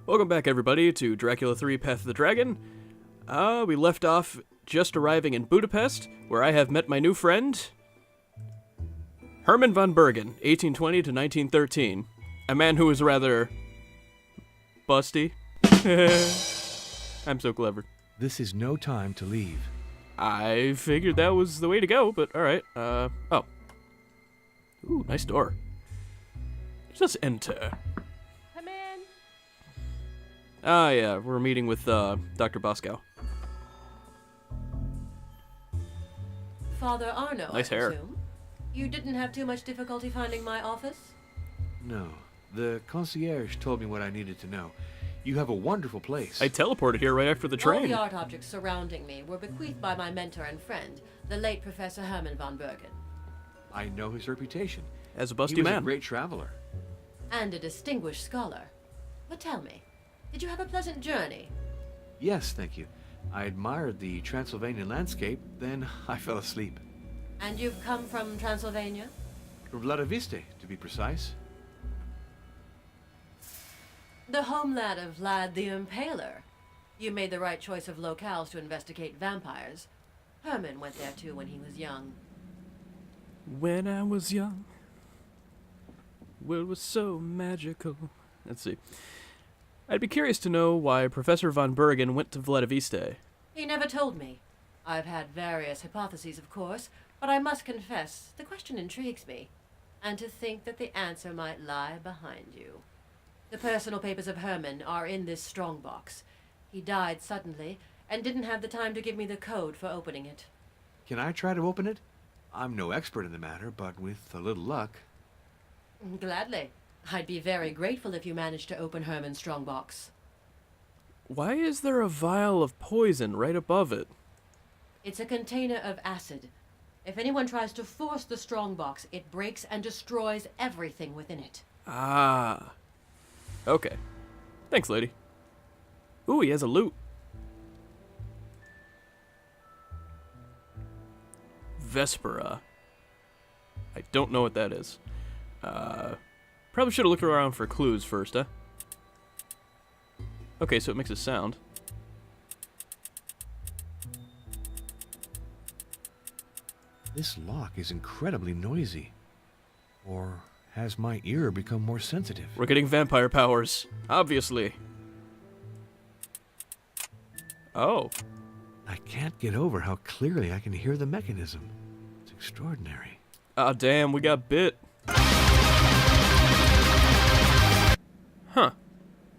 Welcome back, everybody, to Dracula 3 Path of the Dragon. We left off just arriving in Budapest, where I have met my new friend, Herman von Bergen, 1820 to 1913. A man who is rather busty. I'm so clever. This is no time to leave. I figured that was the way to go, but alright. Oh. Ooh, nice door. Just enter. Come in. Ah, yeah, we're meeting with, Dr. Boscow. Father Arno, Nice I hair. presume? You didn't have too much difficulty finding my office? No. The concierge told me what I needed to know. You have a wonderful place. I teleported here right after the All train. the art objects surrounding me were bequeathed by my mentor and friend, the late Professor Herman von Bergen. I know his reputation. As a He busty was man. a great traveler. And a distinguished scholar. But tell me, did you have a pleasant journey? Yes, thank you. I admired the Transylvanian landscape, then I fell asleep. And you've come from Transylvania? From Vladiviste, to be precise. The homeland of Vlad the Impaler. You made the right choice of locales to investigate vampires. Herman went there too when he was young. When I was young, world was so magical. Let's see. I'd be curious to know why Professor von Bergen went to Vladiviste. He never told me. I've had various hypotheses, of course, but I must confess, the question intrigues me. And to think that the answer might lie behind you. The personal papers of Herman are in this strongbox. He died suddenly, and didn't have the time to give me the code for opening it. Can I try to open it? I'm no expert in the matter, but with a little luck. Gladly. I'd be very grateful if you managed to open Herman's strongbox. Why is there a vial of poison right above it? It's a container of acid. If anyone tries to force the strongbox, it breaks and destroys everything within it. Ah. Okay. Thanks, lady. Ooh, he has a loot. Vespera. I don't know what that is. Probably should have looked around for clues first, huh? Okay, so it makes a sound. This lock is incredibly noisy. Or has my ear become more sensitive? We're getting vampire powers, obviously. Oh. I can't get over how clearly I can hear the mechanism. It's extraordinary. Ah, damn, we got bit. Huh.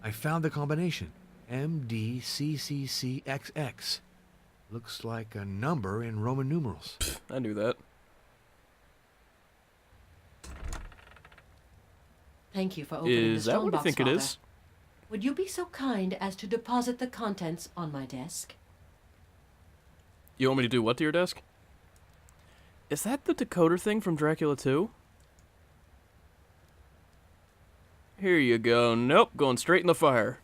I found the combination. MDCCCXX. Looks like a number in Roman numerals. I knew that. Thank you for opening Is the that strongbox, what I think it Father. is? Would you be so kind as to deposit the contents on my desk? You want me to do what to your desk? Is that the decoder thing from Dracula 2? Here you go. Nope, going straight in the fire.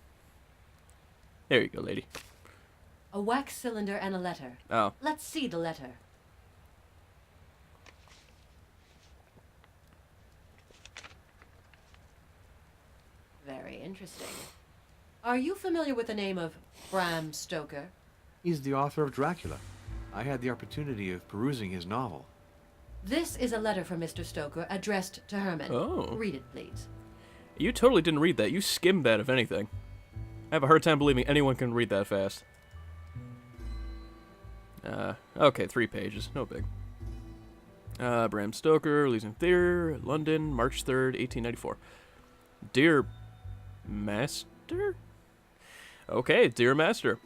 There you go, lady. A wax cylinder and a letter. Oh. Let's see the letter. Very interesting. Are you familiar with the name of Bram Stoker? He's the author of Dracula. I had the opportunity of perusing his novel. This is a letter from Mr. Stoker addressed to Herman. Oh. Read it, please. You totally didn't read that. You skimmed that, if anything. I have a hard time believing anyone can read that fast. Okay, 3 pages. No big. Bram Stoker, Elysian Theatre, London, March 3rd, 1894. Dear Master? Okay, Dear Master.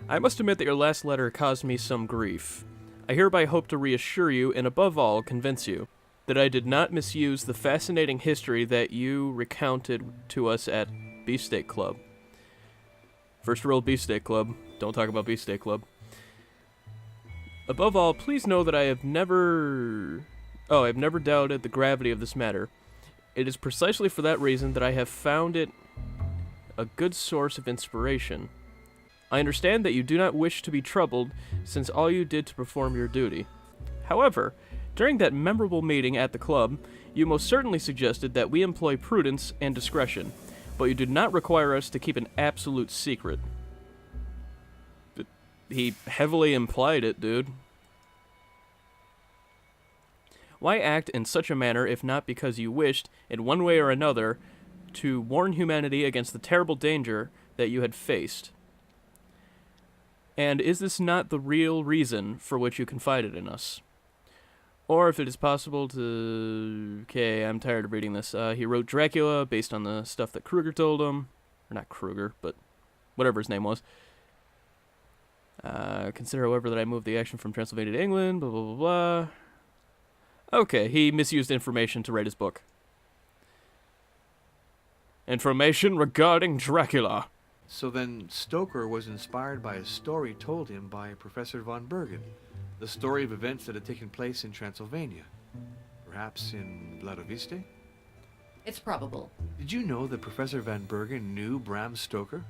I must admit that your last letter caused me some grief. I hereby hope to reassure you, and above all, convince you, that I did not misuse the fascinating history that you recounted to us at Beefsteak Club. First rule of Beefsteak Club, don't talk about Beefsteak Club. Above all, please know that I have never doubted the gravity of this matter. It is precisely for that reason that I have found it a good source of inspiration. I understand that you do not wish to be troubled, since all you did to perform your duty. However, during that memorable meeting at the club, you most certainly suggested that we employ prudence and discretion, but you do not require us to keep an absolute secret. But he heavily implied it, dude. Why act in such a manner if not because you wished, in one way or another, to warn humanity against the terrible danger that you had faced? And is this not the real reason for which you confided in us? Or if it is possible to... Okay, I'm tired of reading this. He wrote Dracula based on the stuff that Kruger told him. Or not Kruger, but whatever his name was. Consider, however, that I moved the action from Transylvania to England, blah, blah, blah, blah. Okay, he misused information to write his book. Information regarding Dracula. So then Stoker was inspired by a story told him by Professor von Bergen, the story of events that had taken place in Transylvania. Perhaps in Vladoviste? It's probable. Did you know that Professor van Bergen knew Bram Stoker?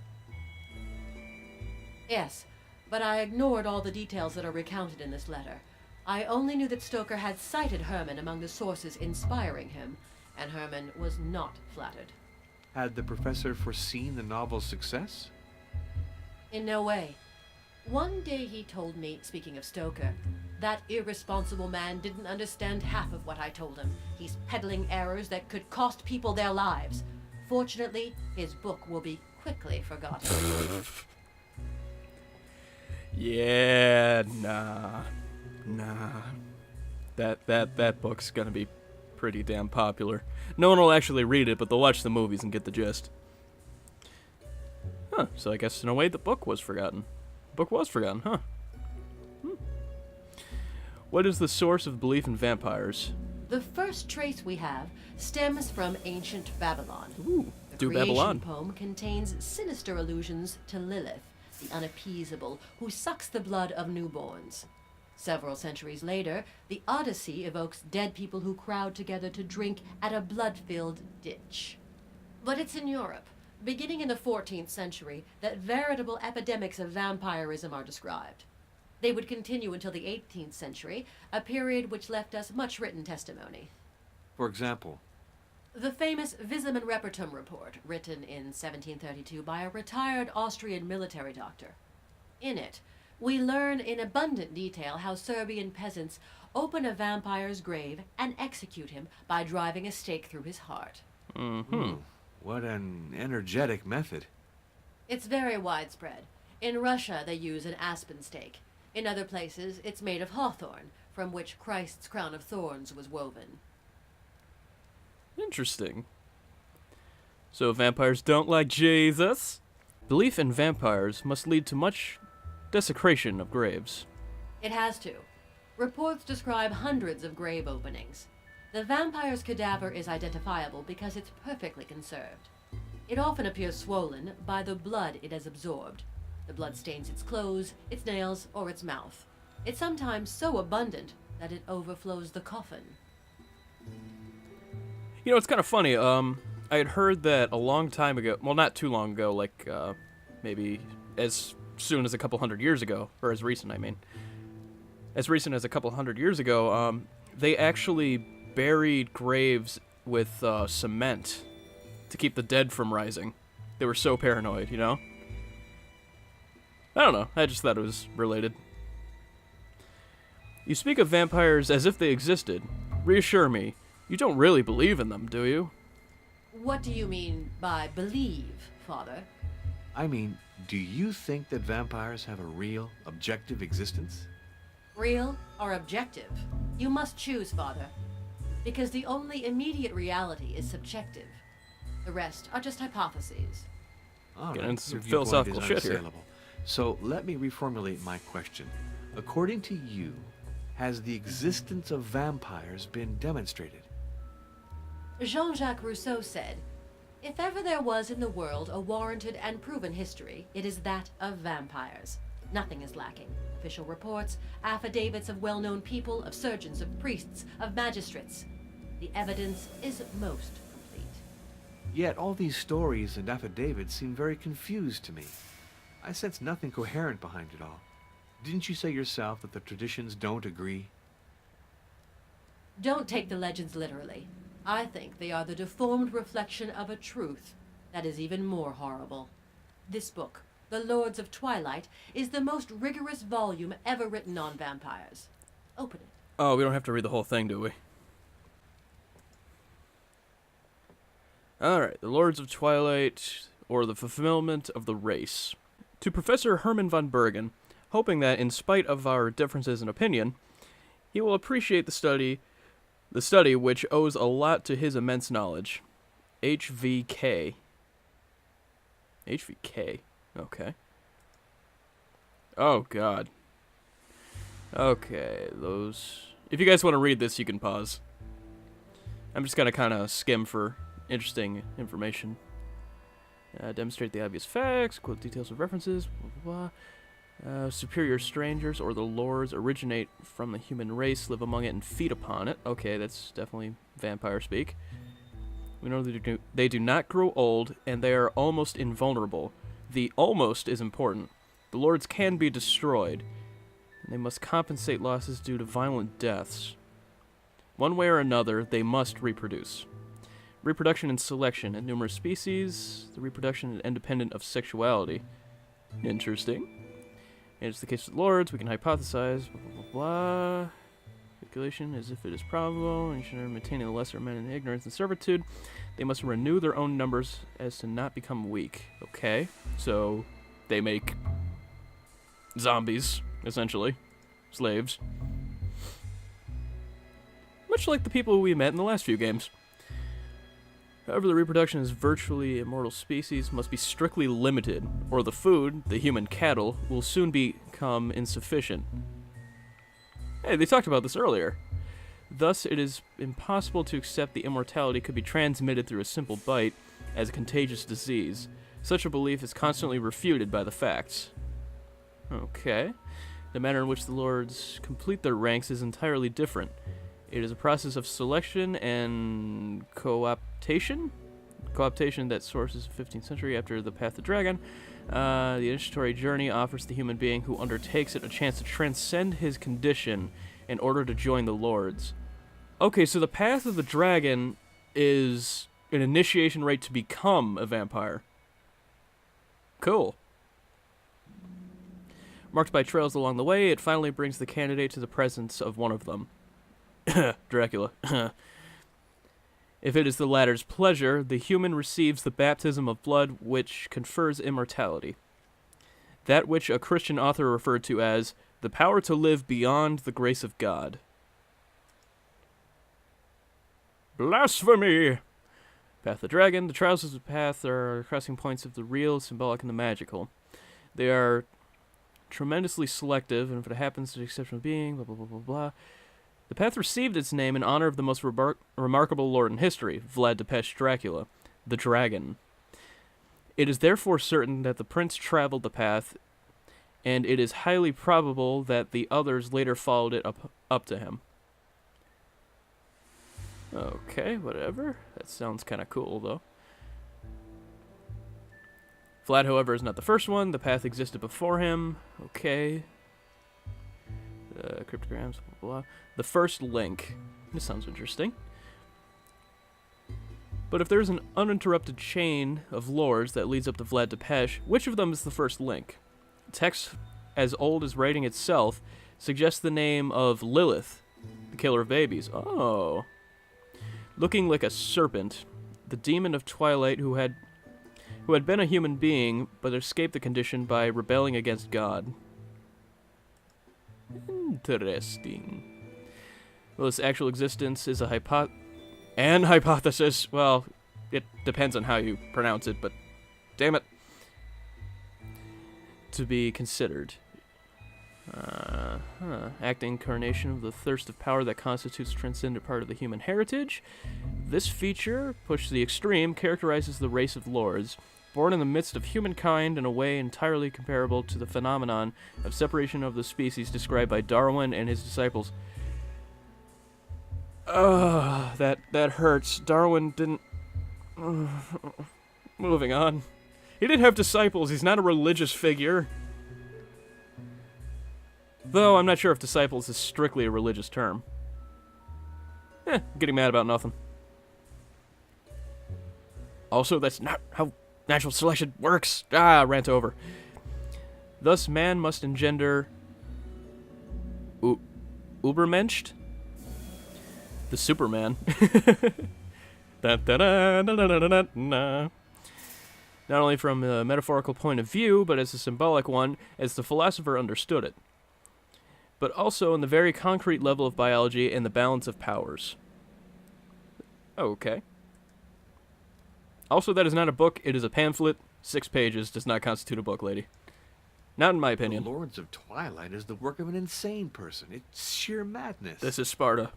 Yes, but I ignored all the details that are recounted in this letter. I only knew that Stoker had cited Herman among the sources inspiring him, and Herman was not flattered. Had the professor foreseen the novel's success? In no way. One day he told me, speaking of Stoker, that irresponsible man didn't understand half of what I told him. He's peddling errors that could cost people their lives. Fortunately, his book will be quickly forgotten. Yeah, nah. That book's gonna be pretty damn popular. No one will actually read it, but they'll watch the movies and get the gist. Huh, so I guess in a way the book was forgotten. The book was forgotten, huh? What is the source of belief in vampires? The first trace we have stems from ancient Babylon. Ooh, The do creation Babylon. poem contains sinister allusions to Lilith, the unappeasable, who sucks the blood of newborns. Several centuries later, the Odyssey evokes dead people who crowd together to drink at a blood-filled ditch. But it's in Europe, beginning in the 14th century, that veritable epidemics of vampirism are described. They would continue until the 18th century, a period which left us much written testimony. For example? The famous Visum and Repertum report, written in 1732 by a retired Austrian military doctor. In it, we learn in abundant detail how Serbian peasants open a vampire's grave and execute him by driving a stake through his heart. What an energetic method. It's very widespread. In Russia, they use an aspen stake. In other places, it's made of hawthorn, from which Christ's crown of thorns was woven. Interesting. So vampires don't like Jesus? Belief in vampires must lead to much desecration of graves. It has to. Reports describe hundreds of grave openings. The vampire's cadaver is identifiable because it's perfectly conserved. It often appears swollen by the blood it has absorbed. The blood stains its clothes, its nails, or its mouth. It's sometimes so abundant that it overflows the coffin. You know, it's kind of funny. I had heard that a long time ago. Well, not too long ago, like maybe as soon as a couple hundred years ago, or as recent, I mean. As recent as a couple hundred years ago, they actually buried graves with cement to keep the dead from rising. They were so paranoid, you know? I don't know. I just thought it was related. You speak of vampires as if they existed. Reassure me, you don't really believe in them, do you? What do you mean by believe, Father? I mean, do you think that vampires have a real, objective existence? Real or objective? You must choose, Father. Because the only immediate reality is subjective. The rest are just hypotheses. All Getting right, into some your viewpoint philosophical is shit here. unassailable. So let me reformulate my question. According to you, has the existence of vampires been demonstrated? Jean-Jacques Rousseau said, "If ever there was in the world a warranted and proven history, it is that of vampires. Nothing is lacking. Official reports, affidavits of well-known people, of surgeons, of priests, of magistrates. The evidence is most complete." Yet all these stories and affidavits seem very confused to me. I sense nothing coherent behind it all. Didn't you say yourself that the traditions don't agree? Don't take the legends literally. I think they are the deformed reflection of a truth. That is even more horrible. This book, The Lords of Twilight, is the most rigorous volume ever written on vampires. Open it. Oh, we don't have to read the whole thing, do we? Alright, The Lords of Twilight, or the Fulfillment of the Race. To Professor Herman von Bergen, hoping that, in spite of our differences in opinion, he will appreciate the study which owes a lot to his immense knowledge. HVK. HVK. Okay. Oh, God. Okay, those... If you guys want to read this, you can pause. I'm just going to kind of skim for interesting information. Demonstrate the obvious facts, quote details of references, blah, blah, blah. Superior strangers, or the lords, originate from the human race, live among it, and feed upon it. Okay, that's definitely vampire speak. We know that they do not grow old, and they are almost invulnerable. The almost is important. The lords can be destroyed. They must compensate losses due to violent deaths. One way or another, they must reproduce. Reproduction and selection in numerous species. The reproduction is independent of sexuality. Interesting. And it's the case with lords. We can hypothesize. Blah, blah, blah, blah. Speculation as if it is probable. And should maintaining the lesser men in ignorance and servitude. They must renew their own numbers as to not become weak. Okay. So they make zombies, essentially. Slaves. Much like the people we met in the last few games. However, the reproduction of virtually immortal species must be strictly limited, or the food, the human cattle, will soon become insufficient. Hey, they talked about this earlier. Thus, it is impossible to accept the immortality could be transmitted through a simple bite as a contagious disease. Such a belief is constantly refuted by the facts. Okay. The manner in which the lords complete their ranks is entirely different. It is a process of selection and cooptation that sources 15th century after the Path of the Dragon. The initiatory journey offers the human being who undertakes it a chance to transcend his condition in order to join the lords. Okay, so the Path of the Dragon is an initiation rite to become a vampire. Cool. Marked by trails along the way, it finally brings the candidate to the presence of one of them. Dracula. If it is the latter's pleasure, the human receives the baptism of blood which confers immortality. That which a Christian author referred to as the power to live beyond the grace of God. Blasphemy! Path of the Dragon. The trials of the path are crossing points of the real, symbolic, and the magical. They are tremendously selective, and if it happens to the exceptional being, blah, blah, blah, blah, blah. The path received its name in honor of the most remarkable lord in history, Vlad Tepes Dracula, the Dragon. It is therefore certain that the prince traveled the path, and it is highly probable that the others later followed it up to him. Okay, whatever. That sounds kind of cool, though. Vlad, however, is not the first one. The path existed before him. Okay. Cryptograms, blah, blah, blah. The first link. This sounds interesting. But if there's an uninterrupted chain of lords that leads up to Vlad Tepes, which of them is the first link? Text as old as writing itself suggests the name of Lilith, the killer of babies. Oh. Looking like a serpent, the demon of Twilight who had been a human being but escaped the condition by rebelling against God. Interesting. Well, its actual existence is a hypothesis. Well, it depends on how you pronounce it, but damn it. To be considered. Act incarnation of the thirst of power that constitutes transcendent part of the human heritage. This feature, pushed to the extreme, characterizes the race of lords, born in the midst of humankind in a way entirely comparable to the phenomenon of separation of the species described by Darwin and his disciples. That hurts. Darwin didn't... Moving on. He didn't have disciples. He's not a religious figure. Though I'm not sure if disciples is strictly a religious term. Getting mad about nothing. Also, that's not how Natural selection works. Ah, rant over. Thus, man must engender Ubermensch, the Superman. Not only from a metaphorical point of view, but as a symbolic one, as the philosopher understood it, but also in the very concrete level of biology and the balance of powers. Okay. Also, that is not a book, it is a pamphlet. 6 pages does not constitute a book, lady. Not in my opinion. The Lords of Twilight is the work of an insane person. It's sheer madness. This is Sparta.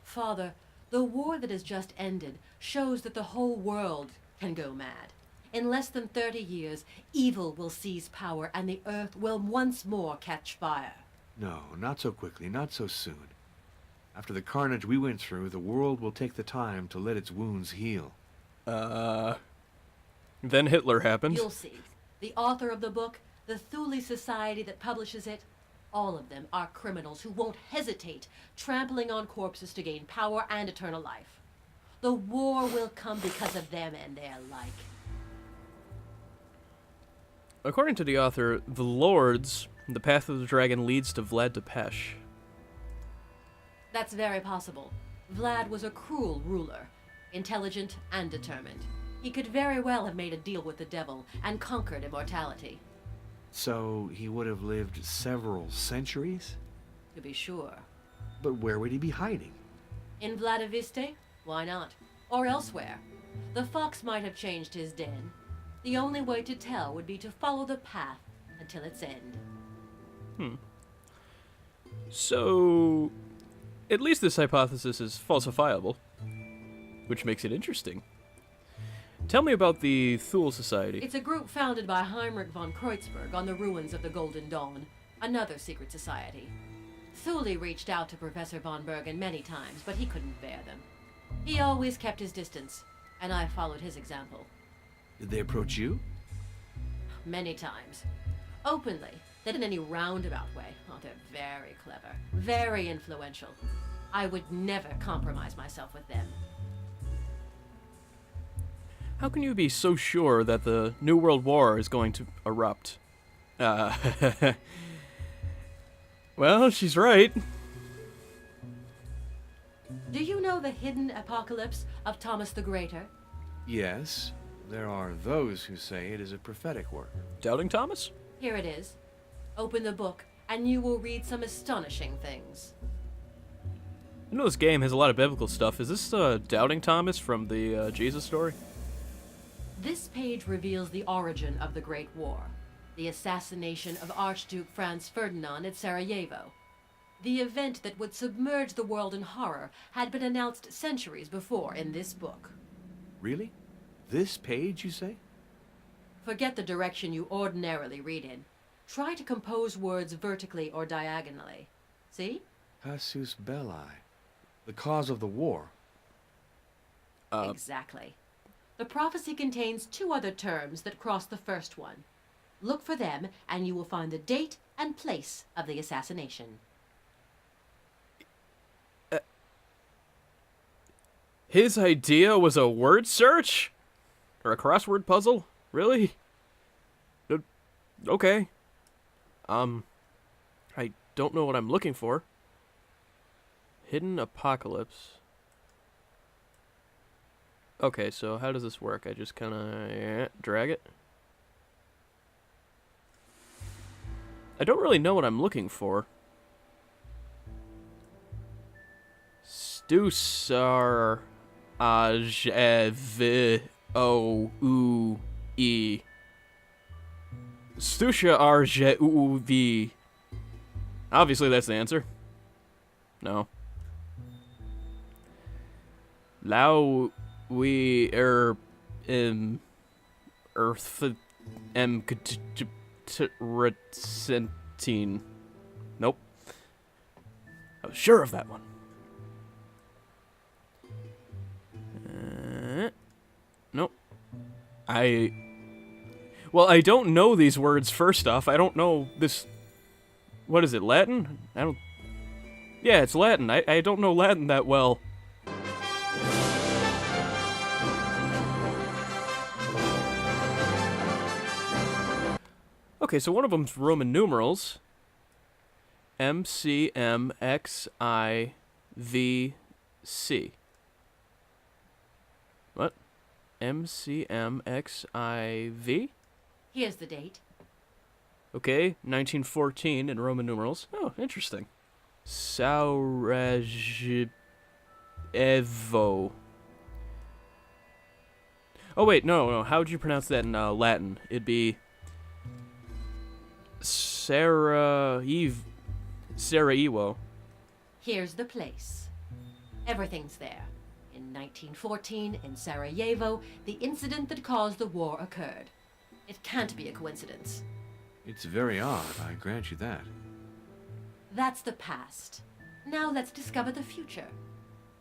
Father, the war that has just ended shows that the whole world can go mad. In less than 30 years, evil will seize power and the earth will once more catch fire. No, not so quickly, not so soon. After the carnage we went through, the world will take the time to let its wounds heal. Then Hitler happened. You'll see. The author of the book, the Thule society that publishes it, all of them are criminals who won't hesitate trampling on corpses to gain power and eternal life. The war will come because of them and their like. According to the author, the Lords, the path of the dragon leads to Vlad Tepes. That's very possible. Vlad was a cruel ruler, intelligent and determined. He could very well have made a deal with the devil and conquered immortality. So he would have lived several centuries? To be sure. But where would he be hiding? In Vladiviste? Why not? Or elsewhere. The fox might have changed his den. The only way to tell would be to follow the path until its end. So, at least this hypothesis is falsifiable, which makes it interesting. Tell me about the Thule Society. It's a group founded by Heinrich von Kreutzberg on the ruins of the Golden Dawn, another secret society. Thule reached out to Professor von Bergen many times, but he couldn't bear them. He always kept his distance, and I followed his example. Did they approach you? Many times. Openly. Not in any roundabout way. Oh, they're very clever. Very influential. I would never compromise myself with them. How can you be so sure that the New World War is going to erupt? Well, she's right. Do you know the hidden apocalypse of Thomas the Greater? Yes. There are those who say it is a prophetic work. Doubting Thomas? Here it is. Open the book, and you will read some astonishing things. I know this game has a lot of biblical stuff. Is this Doubting Thomas from the Jesus story? This page reveals the origin of the Great War, the assassination of Archduke Franz Ferdinand at Sarajevo. The event that would submerge the world in horror had been announced centuries before in this book. Really? This page, you say? Forget the direction you ordinarily read in. Try to compose words vertically or diagonally. See? Casus belli. The cause of the war. Exactly. The prophecy contains 2 other terms that cross the first one. Look for them, and you will find the date and place of the assassination. His idea was a word search? Or a crossword puzzle? Really? Okay. I don't know what I'm looking for. Hidden apocalypse. Okay, so how does this work? I just kind of drag it. I don't really know what I'm looking for. Stusar Aj-V-O-U-E. Stusha R-J-U-V. Obviously that's the answer. No. Lao we earth retentine. Nope. I was sure of that one. Nope. Well, I don't know these words, first off. I don't know this... What is it, Latin? Yeah, it's Latin. I don't know Latin that well. Okay, so one of them's Roman numerals. MCMXIVC. What? MCMXIV? Here's the date. Okay, 1914 in Roman numerals. Oh, interesting. Sarajevo. Oh, wait, no. How would you pronounce that in Latin? It'd be Sarajevo. Here's the place. Everything's there. In 1914, in Sarajevo, the incident that caused the war occurred. It can't be a coincidence. It's very odd, I grant you that. That's the past. Now let's discover the future.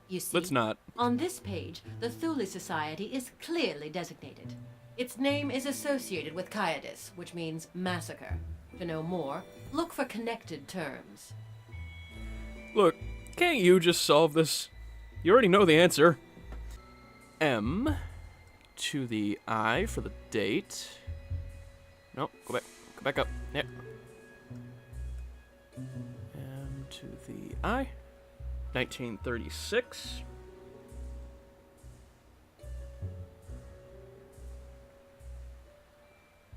You see, Let's not. on this page, the Thule Society is clearly designated. Its name is associated with Coitus, which means massacre. To know more, look for connected terms. Look, can't you just solve this? You already know the answer. M to the I for the date. No, go back. Go back up. Yep. M to the I. 1936.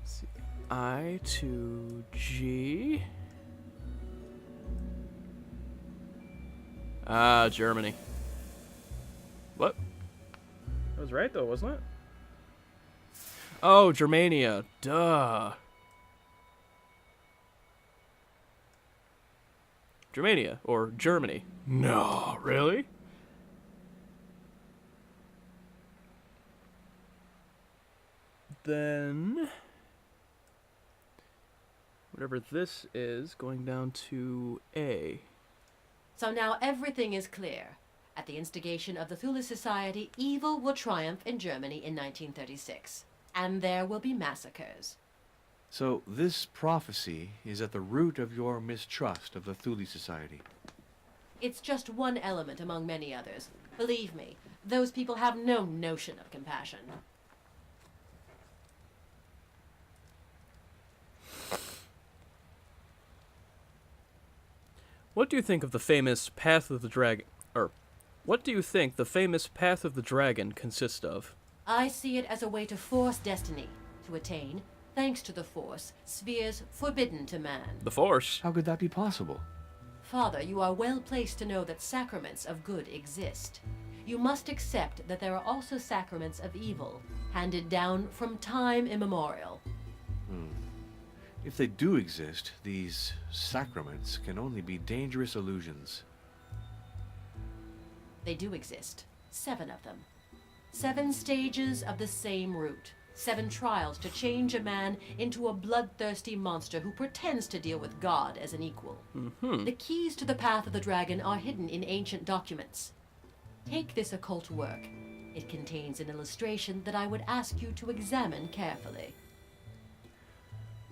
Let's see. I to G. Ah, Germany. What? That was right, though, wasn't it? Oh, Germania. Duh. Germania, or Germany. No, really? Then, whatever this is, going down to A. So now everything is clear. At the instigation of the Thule Society, evil will triumph in Germany in 1936. And there will be massacres. So this prophecy is at the root of your mistrust of the Thule Society. It's just one element among many others. Believe me, those people have no notion of compassion. What do you think of the famous Path of the Dragon? Or, what do you think the famous Path of the Dragon consists of? I see it as a way to force destiny, to attain, thanks to the Force, spheres forbidden to man. The Force. How could that be possible? Father, you are well placed to know that sacraments of good exist. You must accept that there are also sacraments of evil, handed down from time immemorial. If they do exist, these sacraments can only be dangerous illusions. They do exist. 7 of them. 7 stages of the same route. 7 trials to change a man into a bloodthirsty monster who pretends to deal with God as an equal. The keys to the Path of the Dragon are hidden in ancient documents. Take this occult work. It contains an illustration that I would ask you to examine carefully.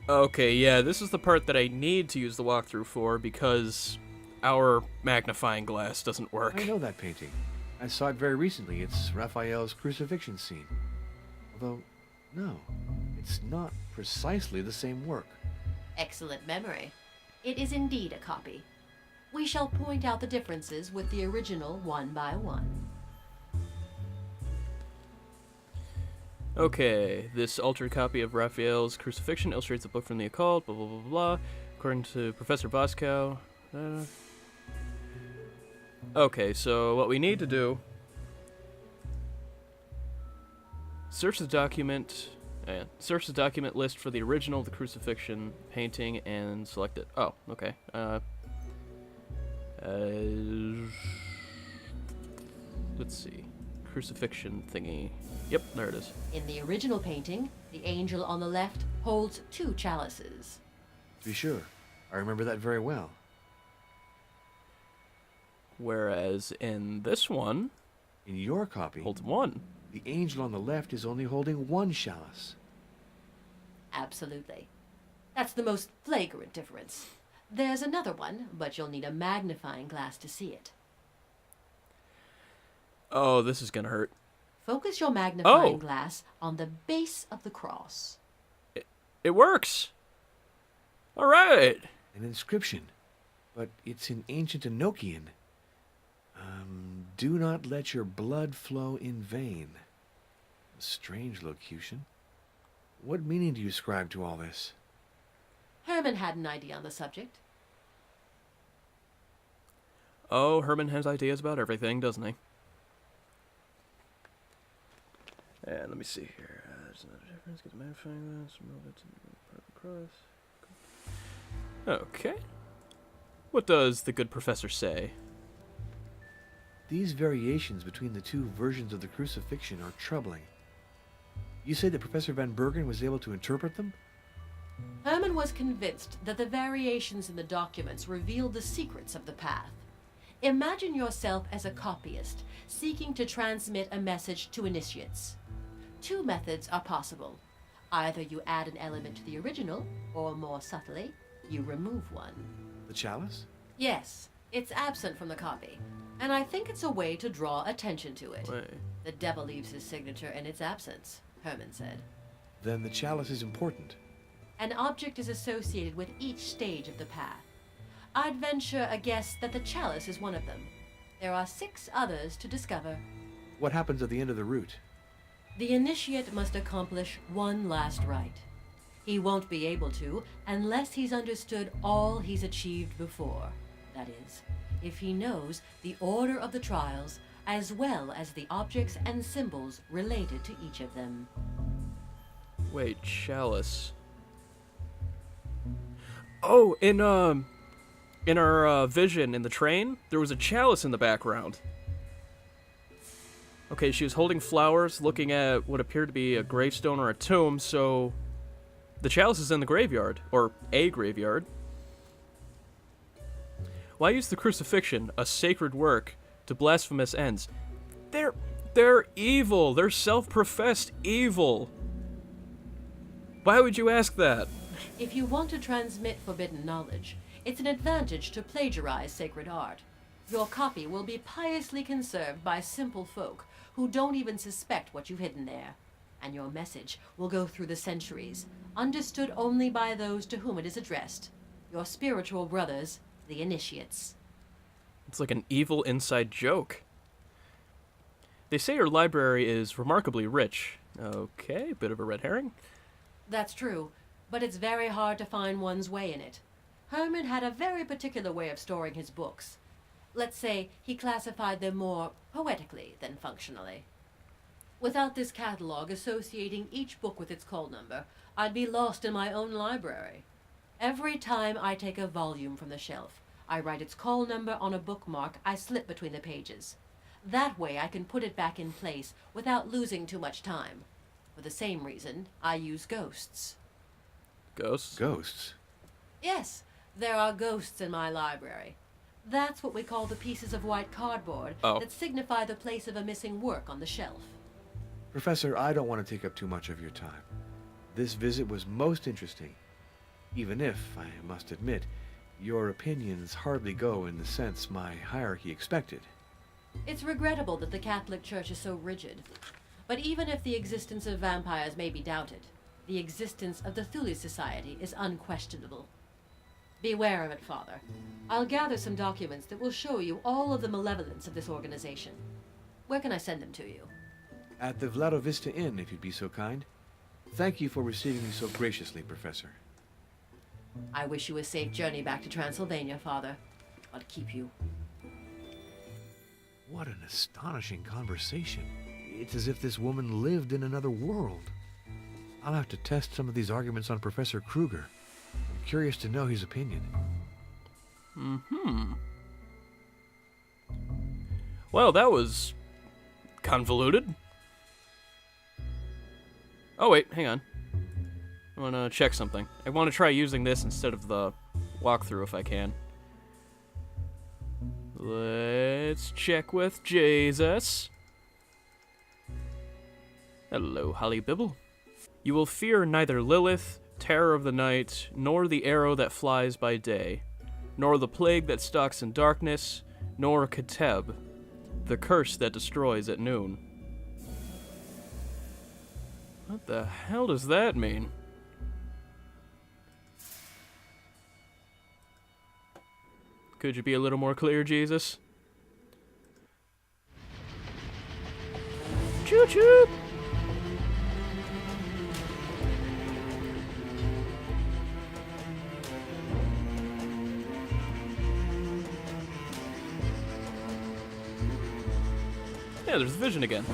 Okay, yeah, this is the part that I need to use the walkthrough for because our magnifying glass doesn't work. I know that painting. I saw it very recently. It's Raphael's crucifixion scene. Although, no, it's not precisely the same work. Excellent memory. It is indeed a copy. We shall point out the differences with the original one by one. Okay, this altered copy of Raphael's crucifixion illustrates a book from the occult, blah, blah, blah, blah, according to Professor Boscow. Okay, so what we need to do... Search the document list for the original of the crucifixion painting and select it. Oh, okay. Let's see. Crucifixion thingy. Yep, there it is. In the original painting, the angel on the left holds 2 chalices. To be sure. I remember that very well. Whereas in this one, In your copy, holds 1. the angel on the left is only holding 1 chalice. Absolutely. That's the most flagrant difference. There's another one, but you'll need a magnifying glass to see it. Oh, this is gonna hurt. Focus your magnifying Oh. glass on the base of the cross. It works! All right. An inscription, but it's in ancient Enochian. Do not let your blood flow in vain. A strange locution. What meaning do you ascribe to all this? Herman had an idea on the subject. Oh, Herman has ideas about everything, doesn't he? And let me see here. There's another difference. Get the magnifying glass. Move it to the part across. Okay. What does the good professor say? These variations between the two versions of the crucifixion are troubling. You say that Professor Van Bergen was able to interpret them? Herman was convinced that the variations in the documents revealed the secrets of the path. Imagine yourself as a copyist, seeking to transmit a message to initiates. Two methods are possible. Either you add an element to the original, or more subtly, you remove one. The chalice? Yes, it's absent from the copy, and I think it's a way to draw attention to it. Wait. The devil leaves his signature in its absence, Herman said. Then the chalice is important. An object is associated with each stage of the path. I'd venture a guess that the chalice is one of them. There are 6 others to discover. What happens at the end of the route? The initiate must accomplish one last rite. He won't be able to unless he's understood all he's achieved before. That is, if he knows the order of the trials, as well as the objects and symbols related to each of them. Wait, chalice. Oh, in our vision in the train, there was a chalice in the background. Okay, she was holding flowers, looking at what appeared to be a gravestone or a tomb, so the chalice is in the graveyard, or a graveyard. Why use the crucifixion, a sacred work, to blasphemous ends? They're evil. They're self-professed evil. Why would you ask that? If you want to transmit forbidden knowledge, it's an advantage to plagiarize sacred art. Your copy will be piously conserved by simple folk who don't even suspect what you've hidden there. And your message will go through the centuries, understood only by those to whom it is addressed. Your spiritual brothers, the initiates. It's like an evil inside joke. They say your library is remarkably rich. Okay, bit of a red herring. That's true, but it's very hard to find one's way in it. Herman had a very particular way of storing his books. Let's say he classified them more poetically than functionally. Without this catalog associating each book with its call number, I'd be lost in my own library. Every time I take a volume from the shelf, I write its call number on a bookmark I slip between the pages. That way I can put it back in place without losing too much time. For the same reason, I use ghosts. Ghosts? Ghosts? Yes, there are ghosts in my library. That's what we call the pieces of white cardboard that signify the place of a missing work on the shelf. Professor, I don't want to take up too much of your time. This visit was most interesting, even if, I must admit, your opinions hardly go in the sense my hierarchy expected. It's regrettable that the Catholic Church is so rigid. But even if the existence of vampires may be doubted, the existence of the Thule Society is unquestionable. Beware of it, Father. I'll gather some documents that will show you all of the malevolence of this organization. Where can I send them to you? At the Vladovista Inn, if you'd be so kind. Thank you for receiving me so graciously, Professor. I wish you a safe journey back to Transylvania, Father. I'll keep you. What an astonishing conversation. It's as if this woman lived in another world. I'll have to test some of these arguments on Professor Kruger. I'm curious to know his opinion. Well, that was convoluted. Oh, wait, hang on. I want to check something. I want to try using this instead of the walkthrough if I can. Let's check with Jesus. Hello, Holly Bibble. You will fear neither Lilith, terror of the night, nor the arrow that flies by day, nor the plague that stalks in darkness, nor Keteb, the curse that destroys at noon. What the hell does that mean? Could you be a little more clear, Jesus? Choo-choo! Yeah, there's Vision again.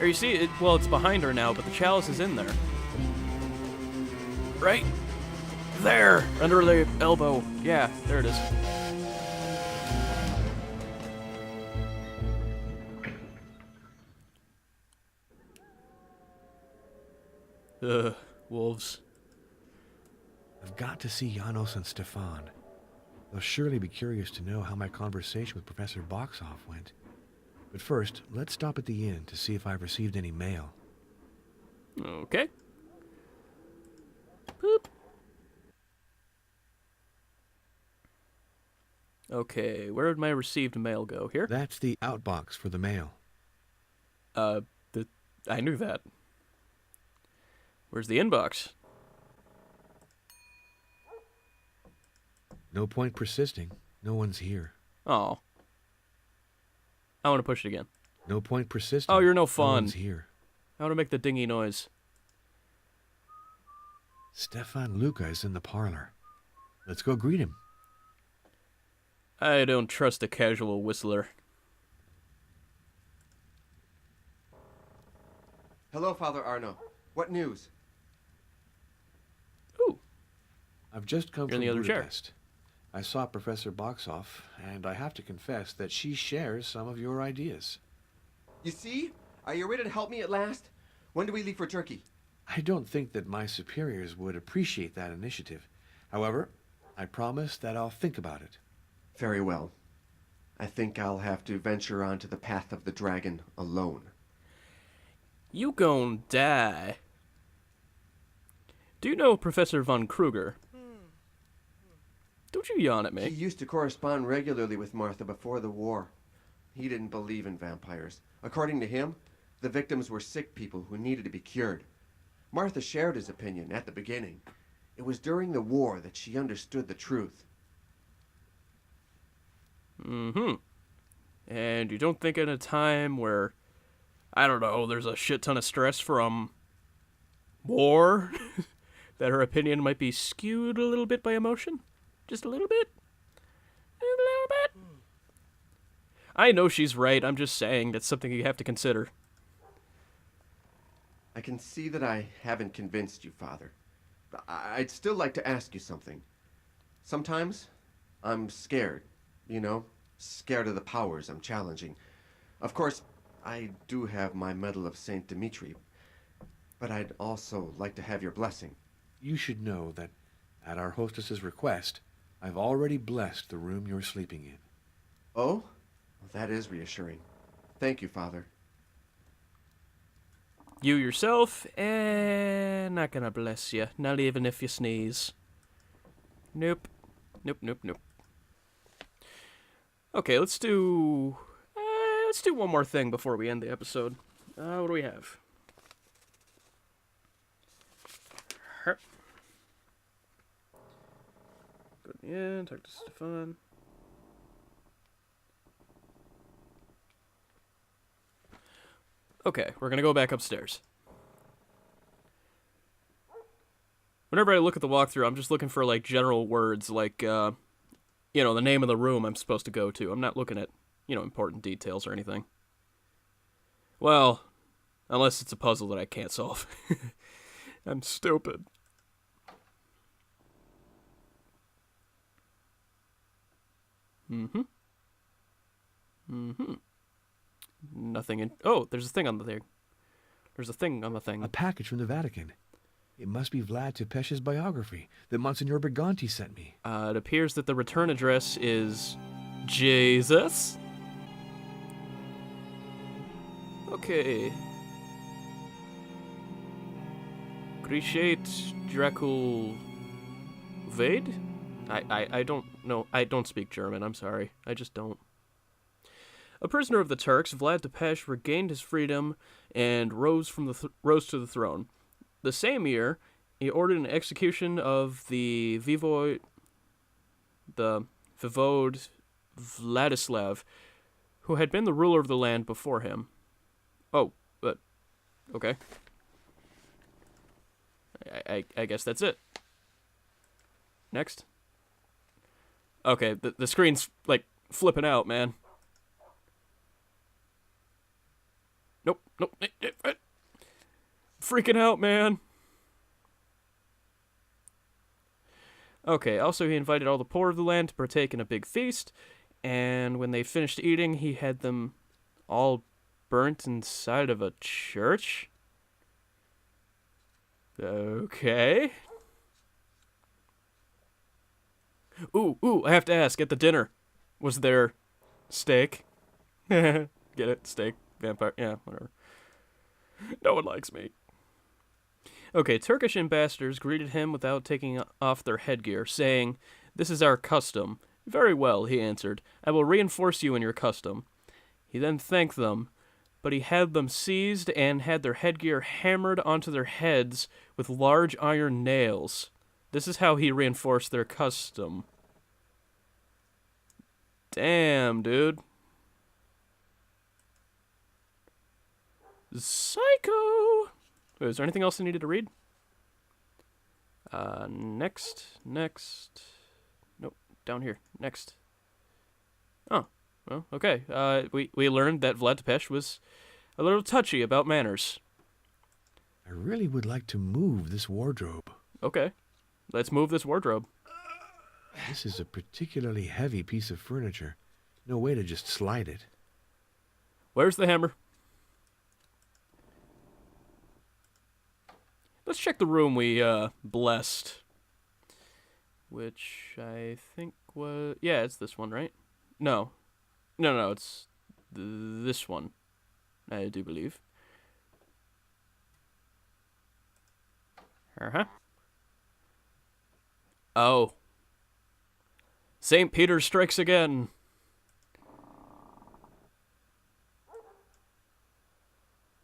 Or you see, well, it's behind her now, but the chalice is in there. Right there, under the elbow. Yeah, there it is. Wolves. I've got to see Janos and Stefan. They'll surely be curious to know how my conversation with Professor Boscow went. But first, let's stop at the inn to see if I've received any mail. Okay. Boop. Okay, where did my received mail go? Here? That's the outbox for the mail. I knew that. Where's the inbox? No point persisting. No one's here. Oh. I want to push it again. No point persisting. Oh, you're no No fun. one's here. I want to make the dingy noise. Stefan Luca is in the parlor. Let's go greet him. I don't trust a casual whistler. Hello, Father Arno. What news? Ooh. I've just come You're in from the other chair. Budapest. I saw Professor Boscow, and I have to confess that she shares some of your ideas. You see? Are you ready to help me at last? When do we leave for Turkey? I don't think that my superiors would appreciate that initiative. However, I promise that I'll think about it. Very well. I think I'll have to venture onto the path of the dragon alone. You gon' die. Do you know Professor von Kruger? Don't you yawn at He me. used to correspond regularly with Martha before the war. He didn't believe in vampires. According to him, the victims were sick people who needed to be cured. Martha shared his opinion at the beginning. It was during the war that she understood the truth. Mm-hmm. And you don't think in a time where, I don't know, there's a shit ton of stress from war, that her opinion might be skewed a little bit by emotion? Just a little bit? A little bit? I know she's right, I'm just saying that's something you have to consider. I can see that I haven't convinced you, Father. But I'd still like to ask you something. Sometimes I'm scared, you know, scared of the powers I'm challenging. Of course, I do have my Medal of St. Dimitri, but I'd also like to have your blessing. You should know that, at our hostess's request, I've already blessed the room you're sleeping in. Oh? Well, that is reassuring. Thank you, Father. You yourself, not gonna bless you. Not even if you sneeze. Nope. Nope, nope, nope. Okay, let's do one more thing before we end the episode. What do we have? Herp. Go to the end, talk to Stefan. Okay, we're gonna go back upstairs. Whenever I look at the walkthrough, I'm just looking for, like, general words, like, the name of the room I'm supposed to go to. I'm not looking at, important details or anything. Well, unless it's a puzzle that I can't solve. I'm stupid. Mm-hmm. Mm-hmm. Nothing in... Oh, there's a thing on the thing. There's a thing on the thing. A package from the Vatican. It must be Vlad Tepesh's biography that Monsignor Briganti sent me. It appears that the return address is... Jesus? Okay. Appreciate Dracula... Vade? I don't know. I don't speak German, I'm sorry. I just don't. A prisoner of the Turks, Vlad Tepes regained his freedom and rose to the throne. The same year, he ordered an execution of the Vivode Vladislav, who had been the ruler of the land before him. Oh, but okay. I guess that's it. Next. Okay, the screen's like flipping out, man. Nope. Freaking out, man. Okay, also he invited all the poor of the land to partake in a big feast, and when they finished eating, he had them all burnt inside of a church? Okay. Ooh, I have to ask, at the dinner, was there steak? Get it? Steak, vampire, yeah, whatever. No one likes me. Okay, Turkish ambassadors greeted him without taking off their headgear, saying, "This is our custom." "Very well," he answered. "I will reinforce you in your custom." He then thanked them, but he had them seized and had their headgear hammered onto their heads with large iron nails. This is how he reinforced their custom. Damn, dude. Psycho! Wait, is there anything else I needed to read? Next. Nope, down here. Next. Oh, well, okay. We learned that Vlad Tepes was a little touchy about manners. I really would like to move this wardrobe. Okay, let's move this wardrobe. This is a particularly heavy piece of furniture. No way to just slide it. Where's the hammer? Let's check the room we blessed. Which I think was... Yeah, it's this one, right? No, it's this one, I do believe. Uh-huh. Oh. St. Peter strikes again.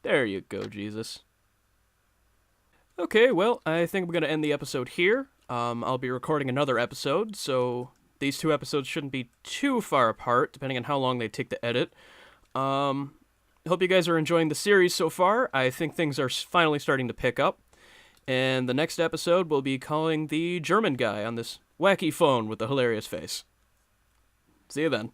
There you go, Jesus. Okay, well, I think I'm going to end the episode here. I'll be recording another episode, so these two episodes shouldn't be too far apart, depending on how long they take to edit. Hope you guys are enjoying the series so far. I think things are finally starting to pick up. And the next episode we'll be calling the German guy on this wacky phone with the hilarious face. See you then.